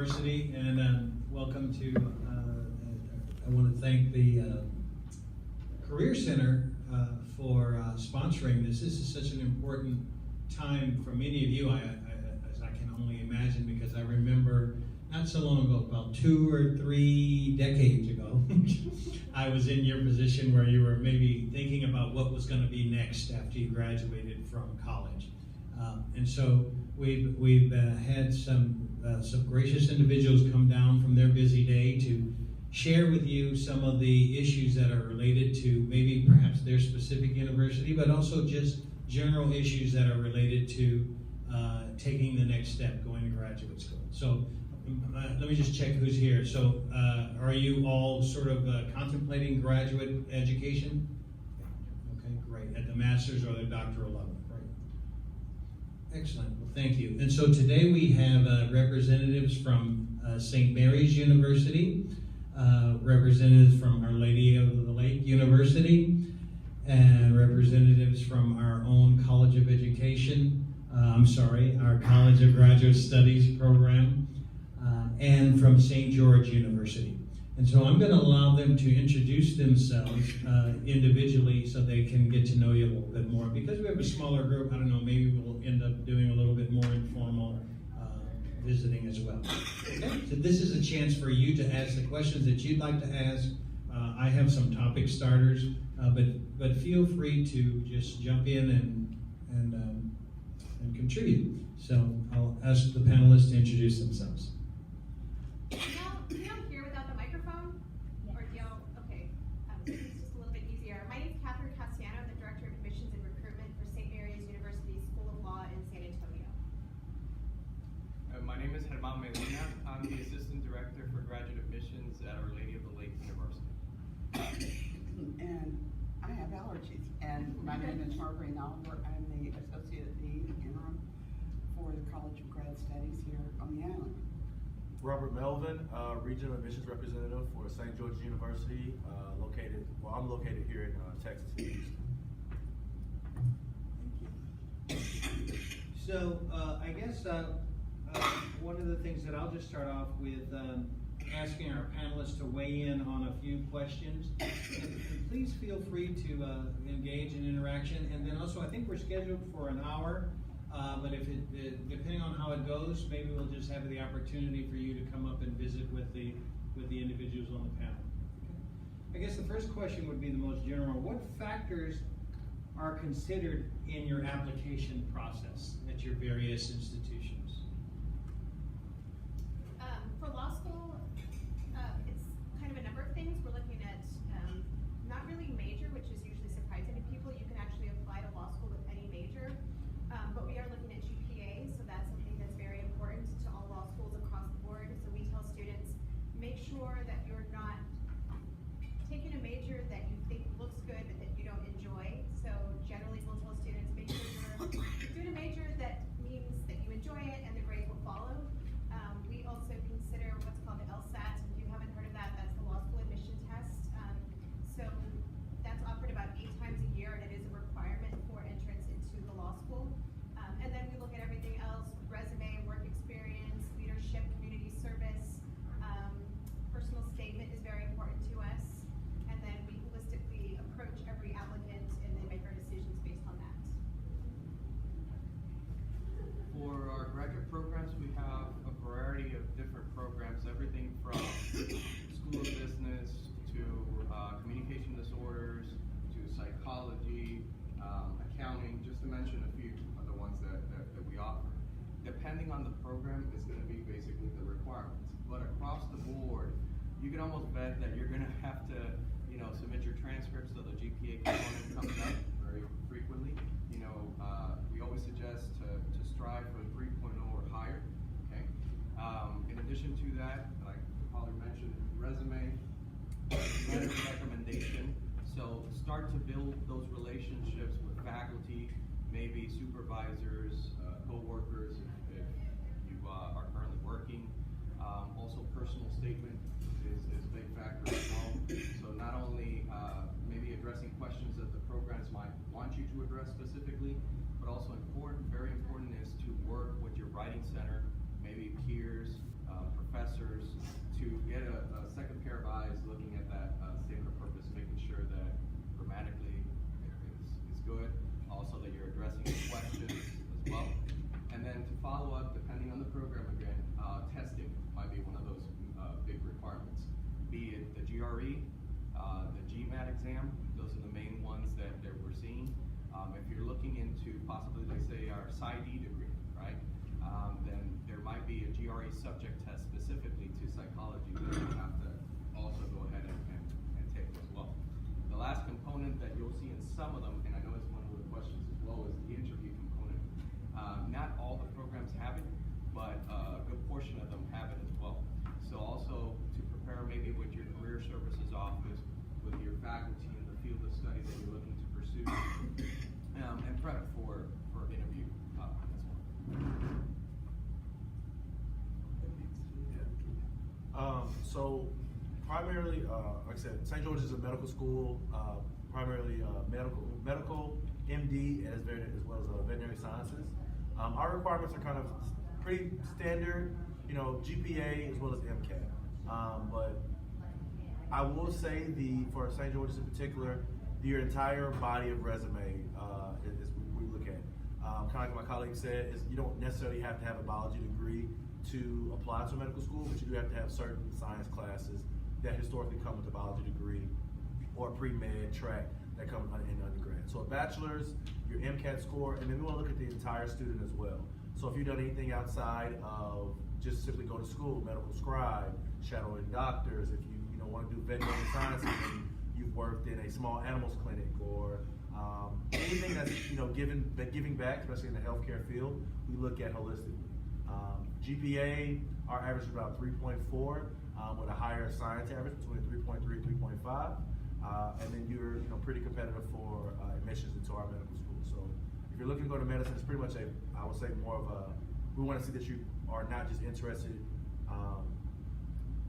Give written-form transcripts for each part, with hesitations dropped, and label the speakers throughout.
Speaker 1: University, and welcome to, I want to thank the Career Center for sponsoring this. This is such an important time for many of you, as I can only imagine, because I remember not so long ago, about 2 or 3 decades ago, I was in your position where you were maybe thinking about what was going to be next after you graduated from college. And so we've had some gracious individuals come down from their busy day to share with you some of the issues that are related to maybe perhaps their specific university, but also just general issues that are related to taking the next step, going to graduate school. So let me just check who's here. So are you all sort of contemplating graduate education? Okay, great. At the master's or the doctoral level? Excellent. Well, thank you. And so today we have representatives from St. Mary's University, representatives from Our Lady of the Lake University, and representatives from our own College of Education, our College of Graduate Studies program, and from St. George University. And so I'm going to allow them to introduce themselves individually so they can get to know you a little bit more. Because we have a smaller group, I don't know, maybe we'll end up doing a little bit more informal visiting as well. Okay, so this is a chance for you to ask the questions that you'd like to ask. I have some topic starters, but feel free to just jump in and contribute. So I'll ask the panelists to introduce themselves.
Speaker 2: Can you all hear without the microphone? Or do y'all, okay, it's just a little bit easier. My name is Catherine Cassiano. I'm the Director of Admissions and Recruitment for St. Mary's University School of Law in San Antonio.
Speaker 3: My name is Germán Medina. I'm the Assistant Director for Graduate Admissions at Our Lady of the Lake University.
Speaker 4: And I have allergies. And my name is Marguerite Albert. I'm the Associate Dean Interim for the College of Grad Studies here on the island.
Speaker 5: Robert Melvin, Regional Admissions Representative for St. George University, I'm located here in Texas, in Houston.
Speaker 1: So I guess one of the things that I'll just start off with asking our panelists to weigh in on a few questions. And please feel free to engage in interaction. And then also, I think we're scheduled for an hour. But if depending on how it goes, maybe we'll just have the opportunity for you to come up and visit with the individuals on the panel. I guess the first question would be the most general. What factors are considered in your application process at your various institutions?
Speaker 2: For law school, it's kind of a number of things. We're looking at not really major, which is usually surprising to people. You can actually apply to law school with any major. But we are looking at GPA, so that's something that's very important to all law schools across the board. So we tell students, make sure that you're not taking a major that you think looks good but that you don't enjoy. So generally we'll tell students, make sure you're doing a major that means that you enjoy it and the grades will follow. We also consider what's called the LSAT. If you haven't heard of that, that's the law school admission test. So that's offered about 8 times a year, and it is a requirement for entrance into the law school. And then we look at everything else: resume, work experience, leadership, community service. Personal statement is very important to us. And then we holistically approach every applicant and then make our decisions based on that.
Speaker 3: For our graduate programs, we have a variety of different programs, everything from School of Business to communication disorders to psychology, accounting, just to mention a few of the ones that we offer. Depending on the program, it's going to be basically the requirements. But across the board, you can almost bet that you're going to have to, submit your transcripts, so the GPA component comes up very frequently. We always suggest to strive for 3.0 or higher. Okay. In addition to that, like Polly mentioned, resume, letter of recommendation. So start to build those relationships with faculty, maybe supervisors, co-workers if you are currently working. Also personal statement is a big factor as well. So not only maybe addressing questions that the programs might want you to address specifically, but also very important is to work with your writing center, maybe peers, professors, exam. Those are the main ones that we're seeing. If you're looking into possibly, they say, our PsyD degree, right? Then there might be a GRE subject test specifically to psychology that you have to also go ahead and take as well. The last component that you'll see in some of them, and I know it's one of the questions as well, is the interview component. Not all the programs have it, but a good portion of them have it as well. So also to prepare maybe with your career services office, with your faculty in the field of study that you're looking to pursue, and prep for interview as well.
Speaker 5: So primarily, like I said, St. George is a medical school, primarily medical, MD, as well as veterinary sciences. Our requirements are kind of pretty standard, GPA as well as MCAT. But I will say for St. George's in particular, your entire body of resume is we look at. Kind of like my colleague said, is you don't necessarily have to have a biology degree to apply to a medical school, but you do have to have certain science classes that historically come with a biology degree or a pre-med track that come in undergrad. So a bachelor's, your MCAT score, and then we want to look at the entire student as well. So if you've done anything outside of just simply go to school, medical scribe, shadowing doctors, if you want to do veterinary sciences and you've worked in a small animals clinic or anything that's giving back, especially in the healthcare field, we look at holistically. GPA, our average is about 3.4, with a higher science average between 3.3 and 3.5, and then you're pretty competitive for admissions into our medical school. So if you're looking to go to medicine, it's pretty much I would say more of we want to see that you are not just interested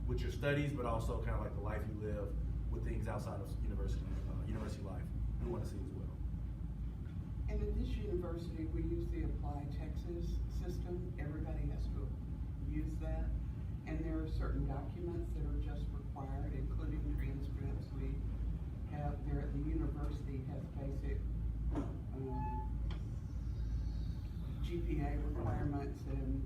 Speaker 5: with your studies, but also kind of like the life you live with things outside of university life. We want to see as well.
Speaker 4: And at this university, we use the Apply Texas system. Everybody has to use that. And there are certain documents that are just required, including transcripts. We have there at the university has basic GPA requirements, and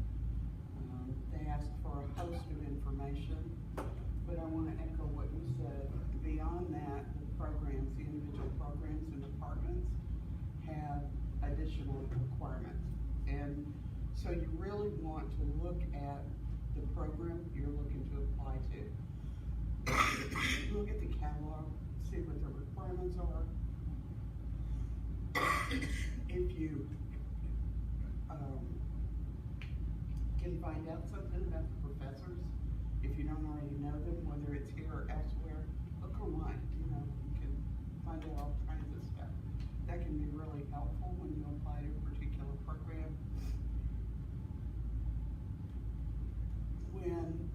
Speaker 4: they ask for a host of information. But I want to echo what you said. Beyond that, the programs, the individual programs and departments have additional requirements. And so you really want to look at the program you're looking to apply to. Look at the catalog, see what the requirements are. If you can find out something about the professors, if you don't already know them, whether it's here or elsewhere, look online. You can find out all kinds of stuff. That can be really helpful when you apply to a particular program. When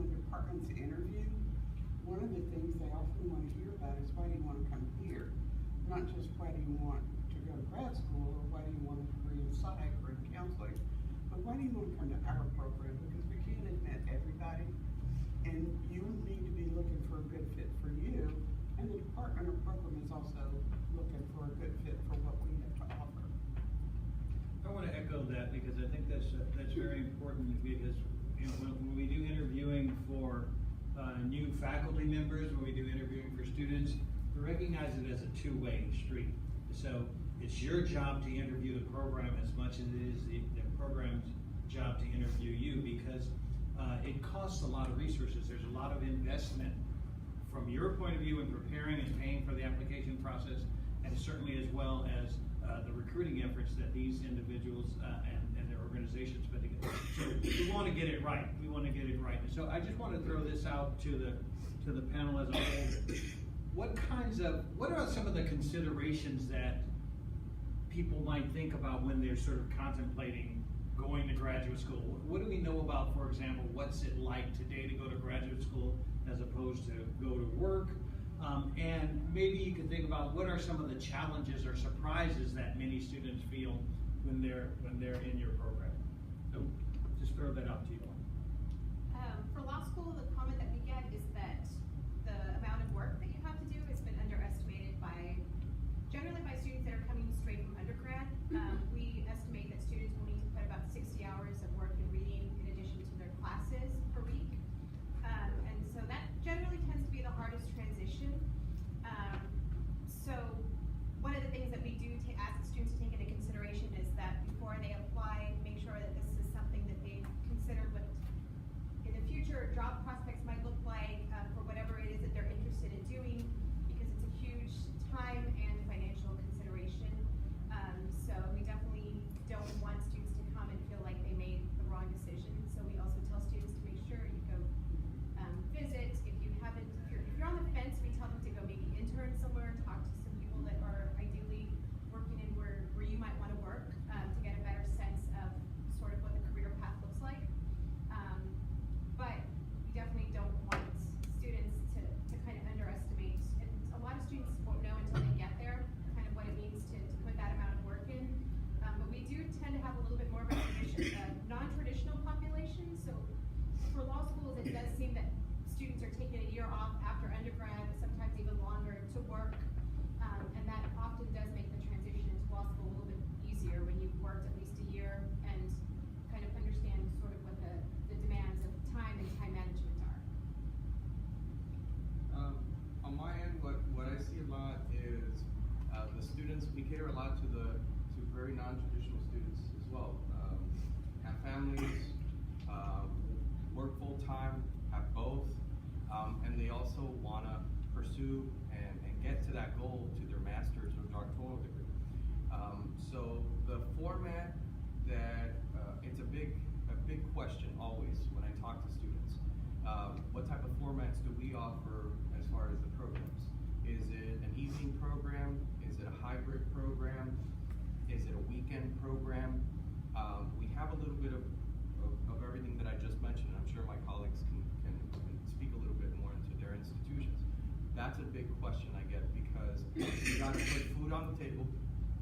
Speaker 4: departments interview, one of the things they often want to hear about is, why do you want to come here? Not just why do you want to go to grad school, or why do you want a degree in psych or in counseling, but why do you want to come to our program? Because we can't admit everybody, and you need to be looking for a good fit for you, and the department or program is also looking for a good fit for what we have to offer.
Speaker 1: I want to echo that because I think that's very important, because when we do interviewing for new faculty members, when we do interviewing for students, we recognize it as a two-way street. So it's your job to interview the program as much as it is the program's job to interview you, because it costs a lot of resources. There's a lot of investment from your point of view in preparing and paying for the application process, and certainly as well as the recruiting efforts that these individuals and their organizations put together. So we want to get it right. We want to get it right. And so I just want to throw this out to the panel as a whole. What are some of the considerations that people might think about when they're sort of contemplating going to graduate school? What do we know about, for example, what's it like today to go to graduate school as opposed to go to work? And maybe you could think about what are some of the challenges or surprises that many students feel when they're in your program. So just throw that out to you.
Speaker 2: For law school, the comment that we get is that the amount of work that you have to do has been underestimated generally by students that are coming straight from undergrad. We estimate that students will need to put about 60 hours of work in reading in addition to their classes per week. And so that often does seem that students are taking a year off after undergrad, sometimes even longer, to work. And that often does make the transition into law school a little bit easier when you've worked at least a year and kind of understand sort of what the demands of time and time management are.
Speaker 3: On my end, what I see a lot is the students, we cater a lot to very non-traditional students as well. Have families, work full-time, have both, and they also want to pursue and get to that goal, to their master's or doctoral degree. So the format that, it's a big question always when I talk to students. What type of formats do we offer as far as the programs? Is it an evening program? Is it a hybrid program? Is it a weekend program? We have a little bit of everything that I just mentioned. I'm sure my colleagues can speak a little bit more into their institutions. That's a big question I get, because you gotta put food on the table,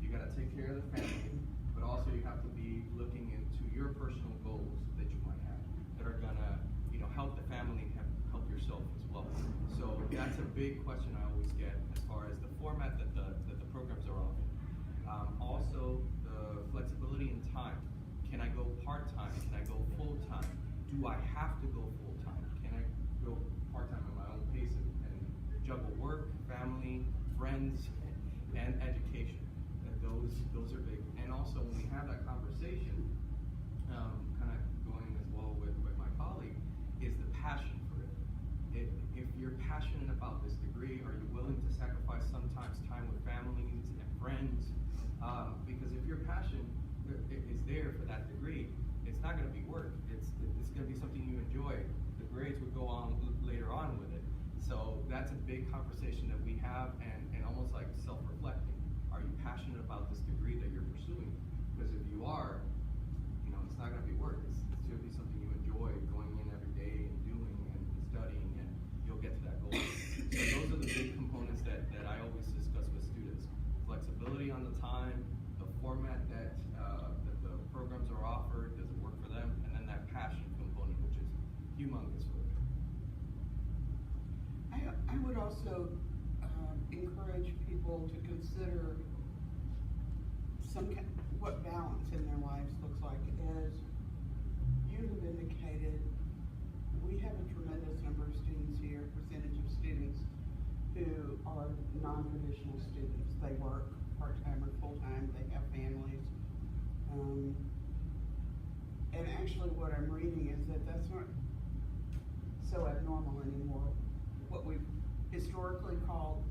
Speaker 3: you gotta take care of the family, but also you have to be looking into your personal goals that you might have that are gonna, help the family and help yourself as well. So that's a big question I always get as far as the format that the programs are offering. Also, the flexibility in time. Can I go part-time? Can I go full-time? Do I have to go full-time? Can I go part-time at my own pace and juggle work, family, friends, and education? And those are big. And also, when we have that conversation, kind of going as well with my colleague, is the passion for it. If you're passionate about this degree, are you willing to sacrifice sometimes time with families and friends? Because if your passion is there for that degree, it's not going to be work. It's going to be something you enjoy. The grades would go on later on with it. So that's a big conversation that we have, and almost like self-reflecting. Are you passionate about this degree that you're pursuing? Because if you are, it's not going to be work. It's going to be something you enjoy going in every day and doing and studying, and you'll get to that goal. So those are the big components that I always discuss with students. Flexibility on the time, the format that the programs are offered, does it work for them, and then that passion component, which is humongous for them.
Speaker 4: I would also encourage people to consider what balance in their lives looks like. As you have indicated, we have a tremendous number of students here, percentage of students who are non-traditional students. They work part-time or full-time, they have families. And actually what I'm reading is that that's not so abnormal anymore. What we've historically called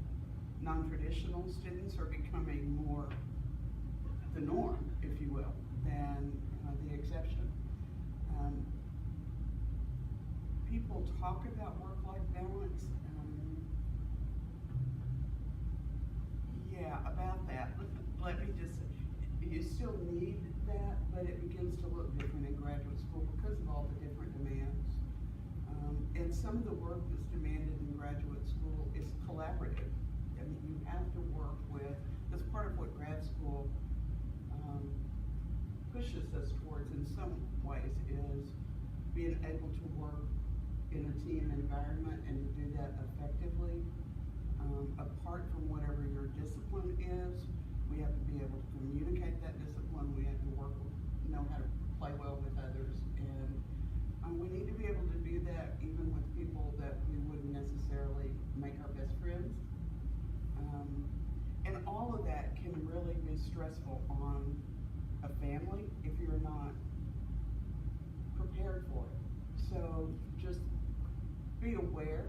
Speaker 4: non-traditional students are becoming more the norm, if you will, than the exception. People talk about work-life balance. Yeah, about that. Let me just say, you still need that, but it begins to look different in graduate school because of all the different demands. And some of the work that's demanded in graduate school is collaborative. I mean, you have to work with, that's part of what grad school pushes us towards in some ways, is being able to work in a team environment and to do that effectively. Apart from whatever your discipline is, we have to be able to communicate that discipline. We have to know how to play well with others, and we need to be able to do that even with people that we wouldn't necessarily make our best friends. And all of that can really be stressful on a family if you're not prepared for it. So just be aware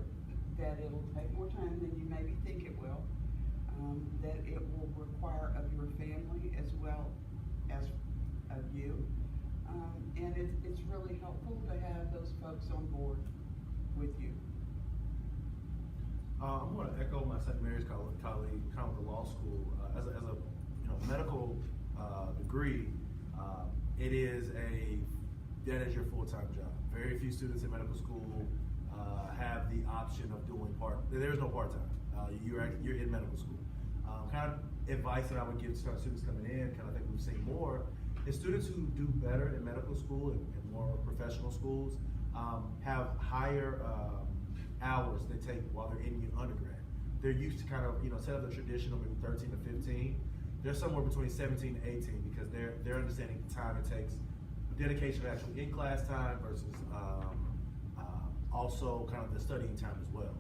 Speaker 4: that it'll take more time than you maybe think it will, that it will require of your family as well as of you. And it's really helpful to have those folks on board with you.
Speaker 5: I'm going to echo my St. Mary's colleague, kind of the law school. As a medical degree, that is your full-time job. Very few students in medical school have the option of doing there's no part-time. You're in medical school. Kind of advice that I would give to students coming in, kind of think we've seen more, is students who do better in medical school and more professional schools have higher hours they take while they're in undergrad. They're used to kind of, instead of the traditional maybe 13 to 15, they're somewhere between 17 to 18 because they're understanding the time it takes, dedication to actual in-class time versus also kind of the studying time as well.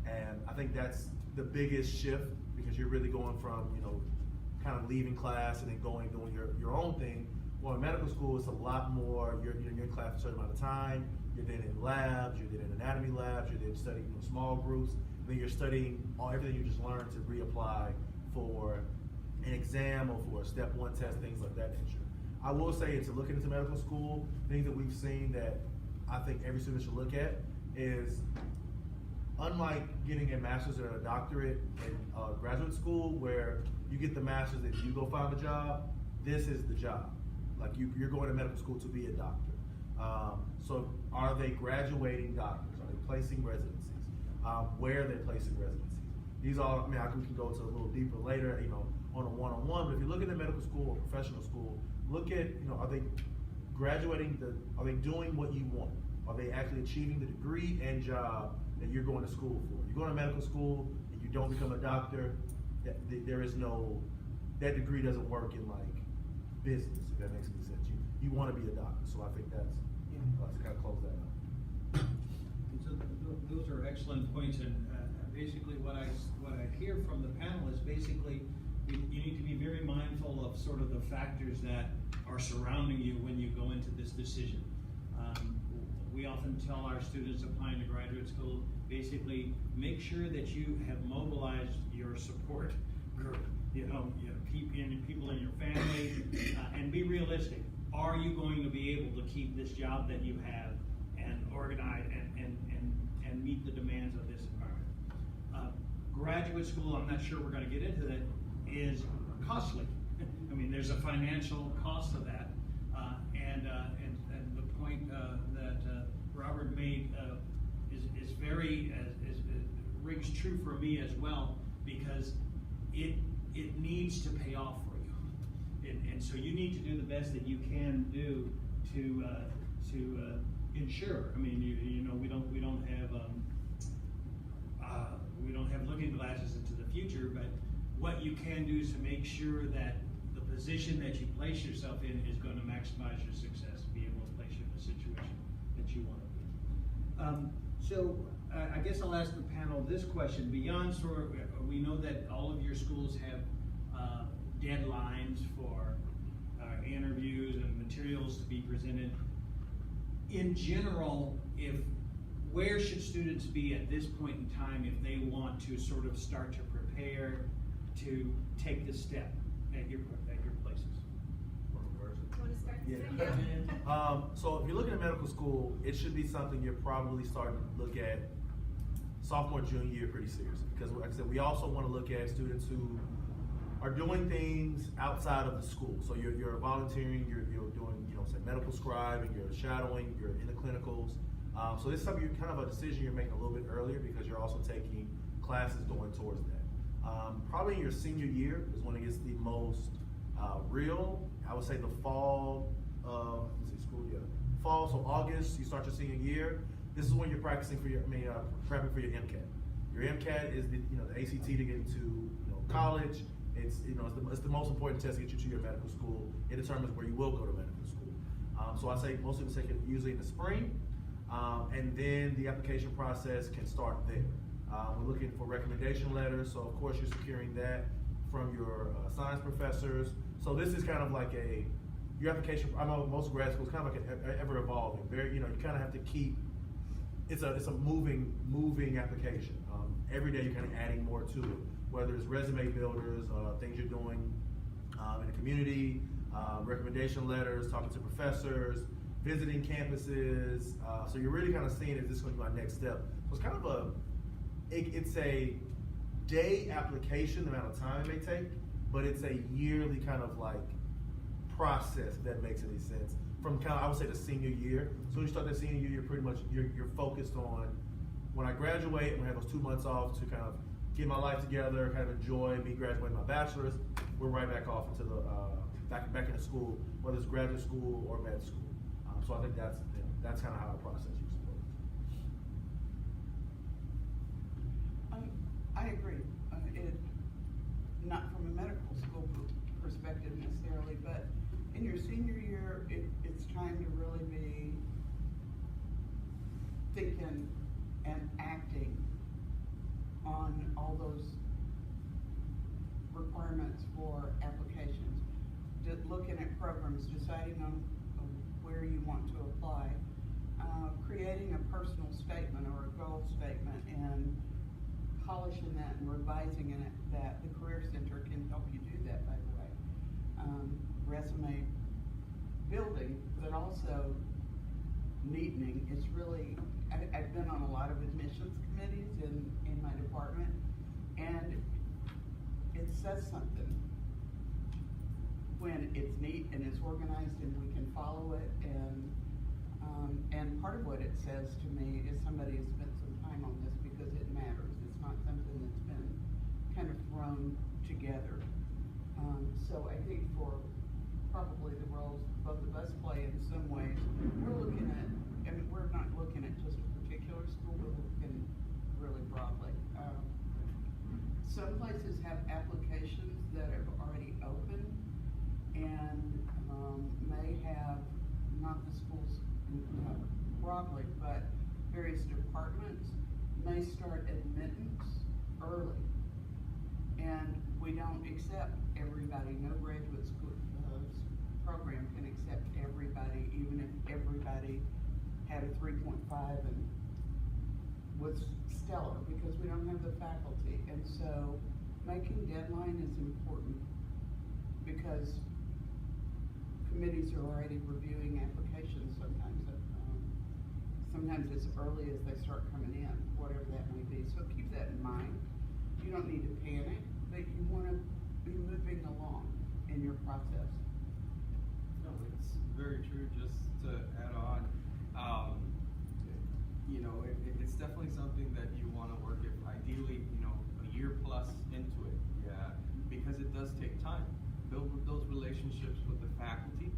Speaker 5: And I think that's the biggest shift because you're really going from, kind of leaving class and then doing your own thing. Well, in medical school, it's a lot more, you're in class for a certain amount of time, you're then in labs, you're then in anatomy labs, you're then studying small groups, then you're studying everything you just learned to reapply for an exam or for a step 1 test, things like that nature. I will say to looking into medical school, things that we've seen that I think every student should look at is, unlike getting a master's or a doctorate in graduate school where you get the master's and you go find a job, this is the job. Like you're going to medical school to be a doctor. So are they graduating doctors? Are they placing residencies? Where are they placing residencies? These all, we can go to a little deeper later, on a one-on-one, but if you're looking at medical school or professional school, look at, are they graduating, are they doing what you want? Are they actually achieving the degree and job that you're going to school for? You're going to medical school and you don't become a doctor, there is no, that degree doesn't work in like business, if that makes any sense. You want to be a doctor, so I think that's, let's kind of close that out.
Speaker 1: So those are excellent points, and basically what I hear from the panel is basically you need to be very mindful of sort of the factors that are surrounding you when you go into this decision. We often tell our students applying to graduate school, basically make sure that you have mobilized your support group, people in your family, and be realistic. Are you going to be able to keep this job that you have and organize and meet the demands of this environment? Graduate school, I'm not sure we're going to get into that, is costly. I mean, there's a financial cost of that, and the point that Robert made is very rings true for me as well, because it needs to pay off for you, and so you need to do the best that you can do to ensure. I mean, we don't have looking glasses into the future, but what you can do is to make sure that the position that you place yourself in is going to maximize your success, be able to place you in the situation that you want to be. So I guess I'll ask the panel this question. Beyond we know that all of your schools have deadlines for interviews and materials to be presented. In general, where should students be at this point in time if they want to sort of start to prepare to take the step at your places?
Speaker 2: You want to start?
Speaker 5: Yeah. So if you're looking at medical school, it should be something you're probably starting to look at sophomore, junior year pretty seriously. Because like I said, we also want to look at students who are doing things outside of the school. So you're volunteering, you're doing, say medical scribing, you're shadowing, you're in the clinicals. So this is something kind of a decision you're making a little bit earlier because you're also taking classes going towards that. Probably your senior year is when it gets the most real. I would say the fall, fall, so August, you start your senior year. This is when you're practicing for prepping for your MCAT. Your MCAT is the ACT to get into college. It's the most important test to get you to your medical school. It determines where you will go to medical school. So I say most people take it usually in the spring, and then the application process can start there. We're looking for recommendation letters, so of course you're securing that from your science professors. So this is kind of like your application. I know most grad schools kind of like an ever evolving. You kind of have to keep. It's a moving application. Every day you're kind of adding more to it. Whether it's resume builders, things you're doing in the community, recommendation letters, talking to professors, visiting campuses. So you're really kind of seeing, is this going to be my next step? So it's kind of it's a day application, the amount of time it may take, but it's a yearly kind of like process, if that makes any sense. From kind of, I would say, the senior year. So when you start that senior year, you're pretty much, you're focused on, when I graduate, I'm gonna have those 2 months off to kind of get my life together, kind of enjoy me graduating my bachelor's. We're right back off into the, back into school, whether it's graduate school or med school. So I think that's kind of how our process usually works.
Speaker 4: I agree. Not from a medical school perspective necessarily, but in your senior year, it's time to really be thinking and acting on all those requirements for applications. Looking at programs, deciding on where you want to apply, creating a personal statement or a goal statement, and polishing that and revising it. That the Career Center can help you do that, by the way. Resume building, but also neatening. It's really, I've been on a lot of admissions committees in my department, and it says something when it's neat and it's organized and we can follow it, and part of what it says to me is somebody has spent some time on this because it matters. It's not something that's been kind of thrown together. So I think for probably the roles both of us play in some ways, we're looking at, I mean, we're not looking at just a particular school, we're looking really broadly. Some places have applications that have already opened and may have, not the schools broadly, but various departments may start admittance early. And we don't accept everybody. No graduate school program can accept everybody, even if everybody had a 3.5 and was stellar, because we don't have the faculty. And so making deadline is important because committees are already reviewing applications sometimes. Sometimes as early as they start coming in, whatever that may be. So keep that in mind. You don't need to panic, but you want to be moving along in your process.
Speaker 3: No, it's very true. Just to add on, it's definitely something that you want to work at, ideally, a year plus into it. Yeah, because it does take time. Build those relationships with the faculty.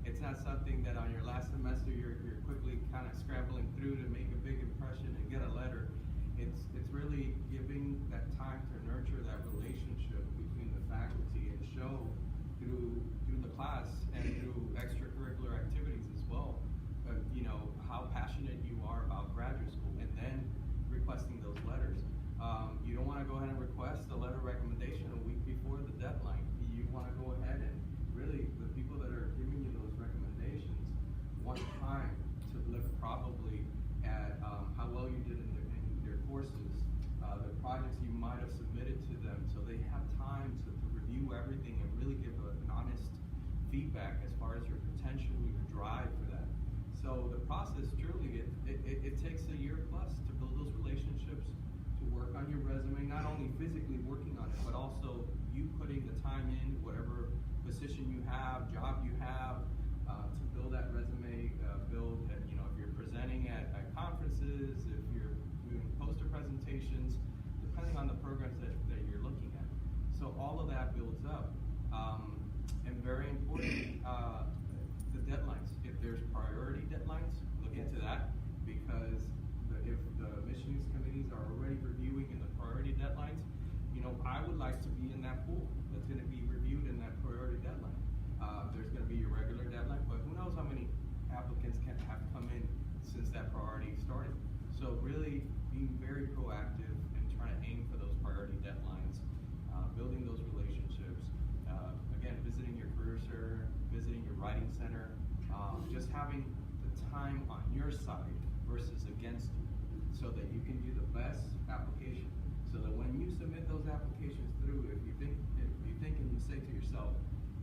Speaker 3: It's not something that on your last semester you're quickly kind of scrambling through to make a big impression and get a letter. It's really giving that time to nurture that relationship between the faculty and show through the class and through extracurricular activities as well, how passionate you are about graduate school, and then requesting those letters. You don't want to go ahead and request a letter of recommendation a week before the deadline. You want to go ahead and really, the people that are giving you those recommendations want time to look probably at how well you did in their courses, the projects you might have submitted to them, so they have time to review everything and really give an honest feedback as far as your potential, your drive for that. So the process, truly, it takes a year plus to build those relationships, to work on your resume, not only physically working on it, but also you putting the time in, whatever position you have, job you have, to build that resume, build, if you're presenting at conferences, if you're doing poster presentations, depending on the programs that you're looking at. So all of that builds up. And very important, the deadlines. If there's priority deadlines, look into that, because if the missions committees are already reviewing in the priority deadlines, I would like to be in that pool that's going to be reviewed in that priority deadline. There's going to be your regular deadline, but who knows how many applicants have come in since that priority started. So really being very proactive and trying to aim for those priority deadlines, building those relationships, again, visiting your career center, visiting your writing center, just having the time on your side versus against you, so that you can do the best application. So that when you submit those applications through, if you think and you say to yourself,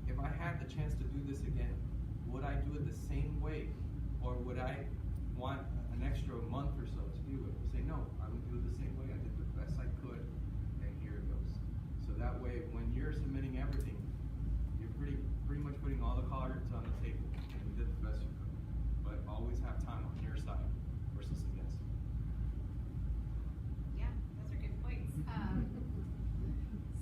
Speaker 3: if I had the chance to do this again, would I do it the same way, or would I want an extra month or so to do it? Say, no, I would do it the same way. I did the best I could, and here it goes. So that way, when you're submitting everything, you're pretty much putting all the cards on the table, and you did the best you could. But always have time on your side versus against.
Speaker 2: Yeah, those are good points.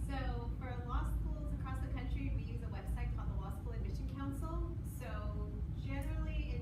Speaker 2: So for law schools across the country, we use a website called the Law School Admission Council. So generally,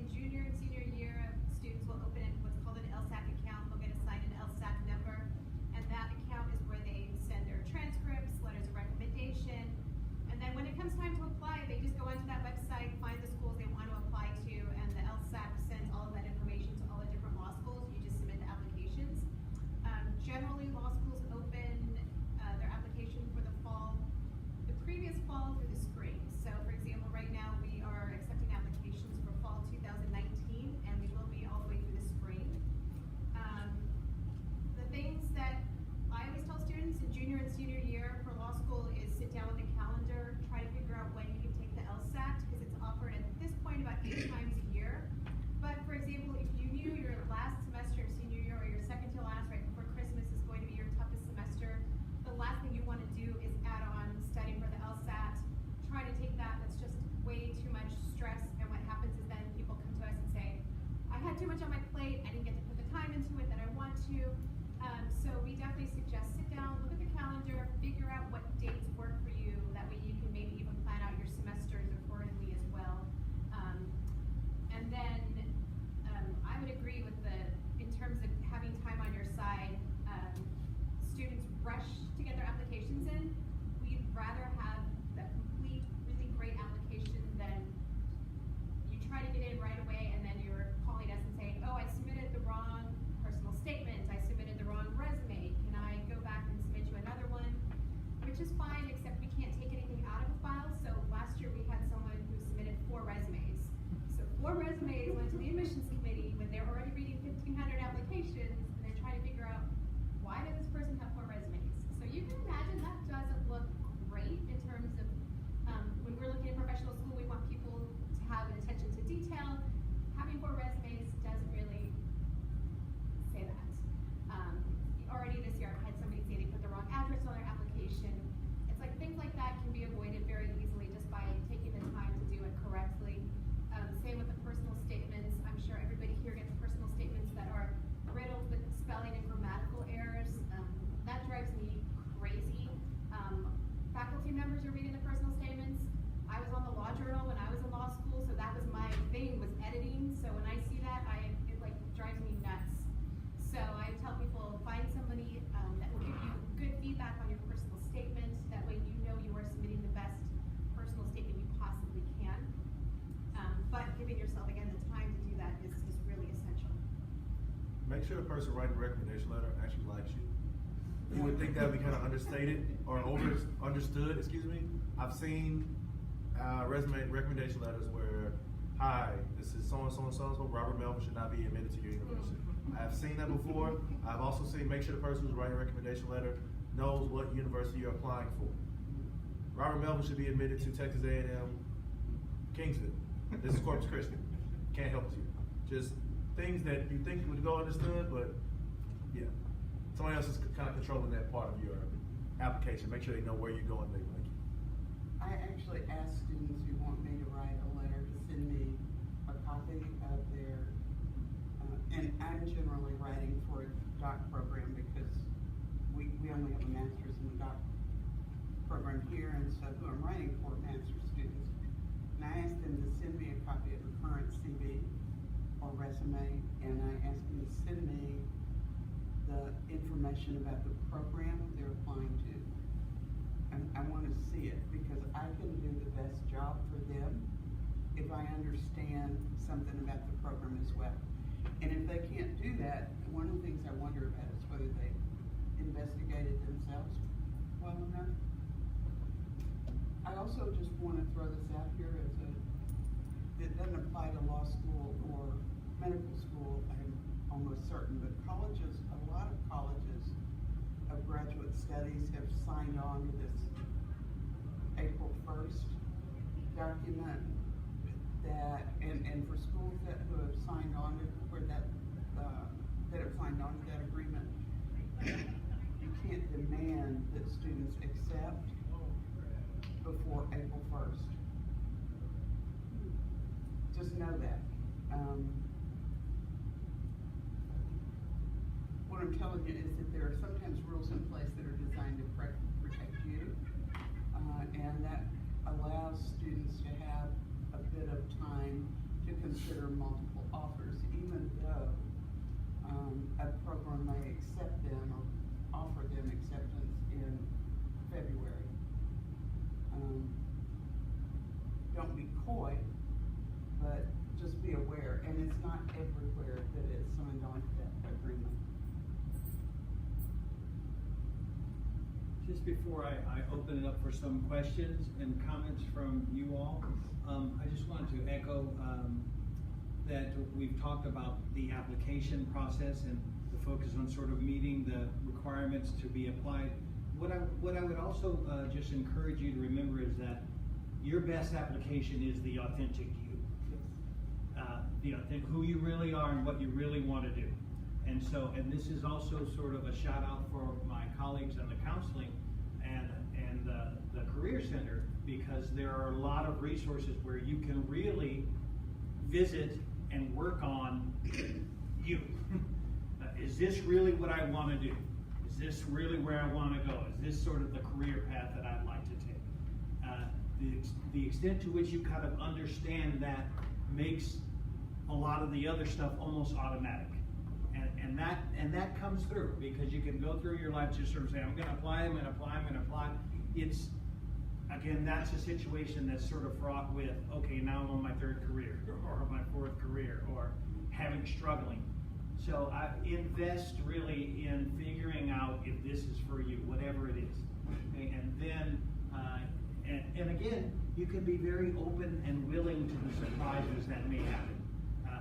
Speaker 2: much on my plate, I didn't get to put the time into it that I want to. So we definitely suggest sit down, look at the calendar, figure out what dates work for you. That way you can maybe even plan out your semesters accordingly as well. And then I would agree with in terms of having time on your side, students rush to get their applications in. We'd rather have the complete, really great application than you try to get in right away and then you're calling us and saying, oh, I submitted the wrong personal statement, I submitted the wrong resume, can I go back and submit you another one? Which is fine, except we can't take anything out of a file. So last year we had someone who submitted 4 resumes. So 4 resumes went to the admissions committee when they're already reading 1,500 applications and they're trying to figure out, why did this person have 4 resumes? So you can imagine that doesn't look great in terms of, when we're looking at professional school, we want people to have an attention to detail. Having 4 resumes doesn't really say that. Already this year, I had somebody say they put the wrong address on their application. It's like things like that can be avoided very easily just by taking the time to do it correctly. Same with the personal statements. I'm sure everybody here gets personal statements that are riddled with spelling and grammatical errors. That drives me crazy. Faculty members are reading the personal statements. I was on the law journal when I was in law school, so that was my thing, was editing. So when I see that, it like drives me nuts. So I tell people, find somebody that will give you good feedback on your personal statement. That way you know you are submitting the best personal statement you possibly can. But giving yourself, again, the time to do that is really essential.
Speaker 5: Make sure the person writing the recommendation letter actually likes you. You would think that would be kind of understated or understood, excuse me. I've seen resume recommendation letters where, hi, this is so-and-so and so-and-so, Robert Melvin should not be admitted to your university. I've seen that before. I've also seen, make sure the person who's writing a recommendation letter knows what university you're applying for. Robert Melvin should be admitted to Texas A&M Kingsville. This is Corpus Christi. Can't help you. Just things that you think would go understood, but yeah. Somebody else is kind of controlling that part of your application. Make sure they know where you're going, they like you.
Speaker 4: I actually ask students who want me to write a letter to send me a copy of their, and I'm generally writing for a doc program because we only have a master's in the doc program here, and so who I'm writing for, master's students. And I ask them to send me a copy of a current CV or resume, and I ask them to send me the information about the program they're applying to. I want to see it because I can do the best job for them if I understand something about the program as well. And if they can't do that, one of the things I wonder about is whether they investigated themselves well enough. I also just want to throw this out here as it doesn't apply to law school or medical school, I'm almost certain, but colleges, a lot of colleges of graduate studies have signed on to this April 1st document that, and for schools who have signed on to where that have signed on to that agreement, you can't demand that students accept before April 1st. Just know that. What I'm telling you is that there are sometimes rules in place that are designed to protect you, and that allows students to have a bit of time to consider multiple offers, even though a program may accept them or offer them acceptance in February. Don't be coy, but just be aware, and it's not everywhere that it's signed on to that agreement.
Speaker 1: Just before I open it up for some questions and comments from you all, I just wanted to echo that we've talked about the application process and the focus on sort of meeting the requirements to be applied. What I would also just encourage you to remember is that your best application is the authentic you. Who you really are and what you really want to do. And this is also sort of a shout out for my colleagues in the counseling and the Career Center, because there are a lot of resources where you can really visit
Speaker 6: and work on you. Is this really what I want to do? Is this really where I want to go? Is this sort of the career path that I'd like to take? The extent to which you kind of understand that makes a lot of the other stuff almost automatic. And that comes through, because you can go through your life just sort of saying, I'm going to apply, I'm going to apply, I'm going to apply. It's, again, that's a situation that's sort of fraught with, okay, now I'm on my third career, or my fourth career, or struggling. So I invest really in figuring out if this is for you, whatever it is. Okay? And then, and again, you can be very open and willing to the surprises that may happen.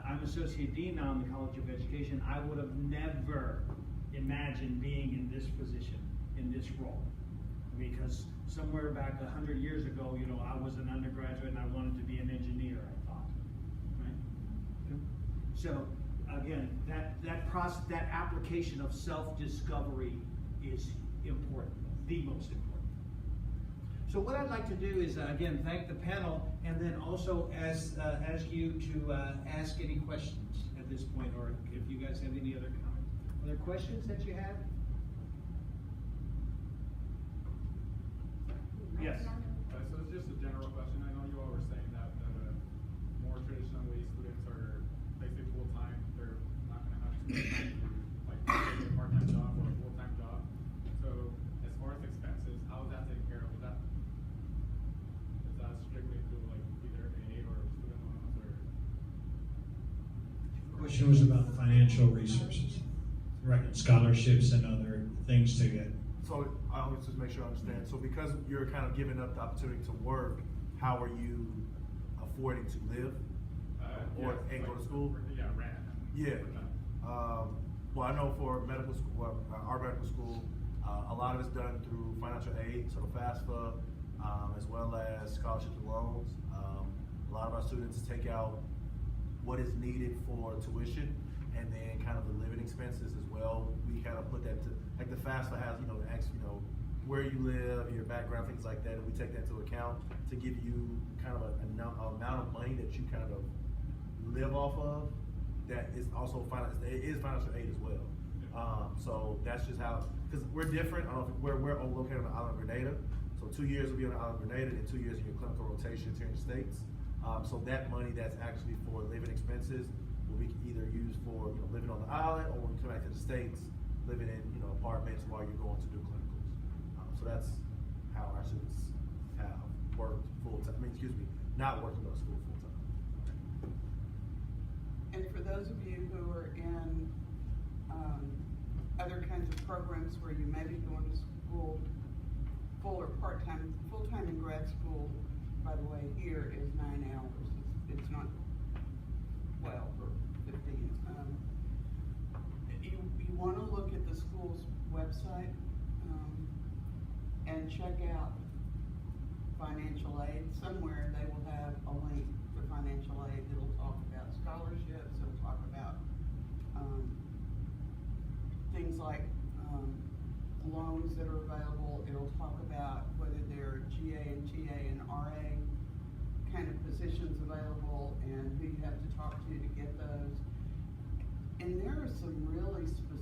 Speaker 6: I'm Associate Dean now in the College of Education. I would have never imagined being in this position, in this role. Because somewhere back 100 years ago, you know, I was an undergraduate and I wanted to be an engineer, I thought, right? So, again, that application of self-discovery is important, the most important. So what I'd like to do is, again, thank the panel, and then also ask you to ask any questions at this point, or if you guys have any other comments. Are there questions that you have? Yes.
Speaker 7: So it's just a general question. I know you all were saying that more traditionally students are basically full-time. They're not going to have too much time to do like a part-time job or a full-time job. So as far as expenses, how is that taken care of? Is that strictly through like either aid or student loans or?
Speaker 1: The question was about financial resources, right? Scholarships and other things to get.
Speaker 5: So I always just make sure I understand. So because you're kind of giving up the opportunity to work, how are you affording to live or
Speaker 7: Yes,
Speaker 5: and go
Speaker 7: like,
Speaker 5: to school?
Speaker 7: Yeah, rent.
Speaker 5: Yeah. Well, I know for medical school, our medical school, a lot of it's done through financial aid, so the FAFSA, as well as scholarships and loans. A lot of our students take out what is needed for tuition, and then kind of the living expenses as well. We kind of put that to, like the FAFSA has, you know, where you live, your background, things like that, and we take that into account to give you kind of an amount of money that you kind of live off of. That is also it is financial aid as well. So that's just how, because we're different. I don't know if we're all located on the island of Grenada. So 2 years will be on the island of Grenada, and 2 years in your clinical rotations here in the States. So that money that's actually for living expenses will be either used for, you know, living on the island, or when you come back to the States, living in, you know, apartments while you're going to do clinicals. So that's how our students have worked full-time. Not worked in school full-time.
Speaker 4: And for those of you who are in other kinds of programs where you may be going to school full or part-time, full-time in grad school, by the way, here is 9 hours. It's not 12 or 15. You want to look at the school's website and check out financial aid. Somewhere they will have a link to financial aid that'll talk about scholarships, it'll talk about things like loans that are available. It'll talk about whether there are GA and TA and RA kind of positions available and who you have to talk to get those. And there are some really specific